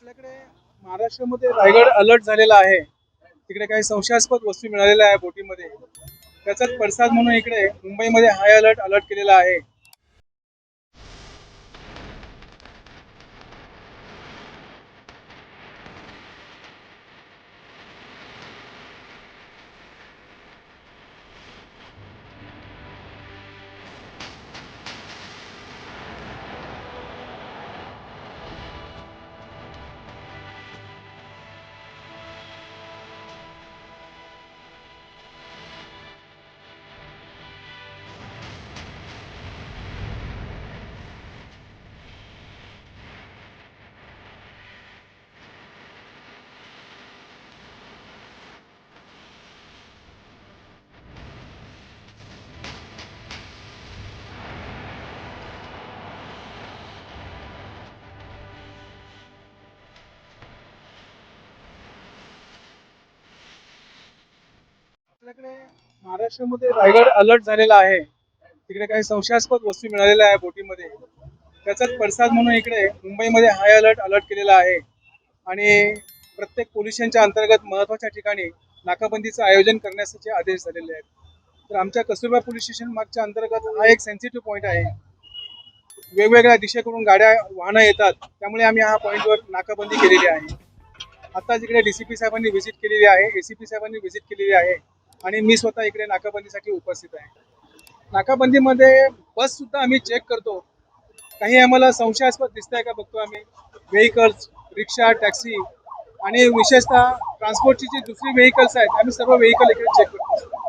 आपल्याकडे महाराष्ट्रामध्ये रायगड अलर्ट झालेला आहे. तिकडे काही संशयास्पद वस्तू मिळालेल्या आहे बोटीमध्ये. त्याचाच पडसाद म्हणून इकडे मुंबईमध्ये हाय अलर्ट केलेला आहे. आपल्याकडे महाराष्ट्रामध्ये रायगड अलर्ट झालेला आहे. तिकडे काही संशयास्पद वस्तू मिळालेल्या आहे बोटीमध्ये. त्याचाच पडसाद म्हणून इकडे मुंबईमध्ये हाय अलर्ट केलेला आहे. आणि प्रत्येक पोलीस स्टेशनच्या अंतर्गत महत्त्वाच्या ठिकाणी नाकाबंदीचं आयोजन करण्याचे आदेश झालेले आहेत. तर आमच्या कस्तुरबा पोलीस स्टेशन मागच्या अंतर्गत हा एक सेन्सिटिव्ह पॉईंट आहे. वेगवेगळ्या दिशेकडून गाड्या वाहनं येतात, त्यामुळे आम्ही हा पॉईंटवर नाकाबंदी केलेली आहे. आता इकडे डीसीपी साहेबांनी व्हिजिट केलेली आहे, एसीपी साहेबांनी व्हिजिट केलेली आहे आणि मी स्वतः इकडे नाकाबंदीसाठी उपस्थित आहे. नाकाबंदीमध्ये बस सुद्धा आम्ही चेक करतो. काही आम्हाला संशयास्पद दिसत आहे का बघतो आम्ही. व्हेकल्स, रिक्षा, टॅक्सी आणि विशेषतः ट्रान्सपोर्टची जी दुसरी व्हेकल्स आहेत, आम्ही सर्व व्हेकल इकडे चेक करतो.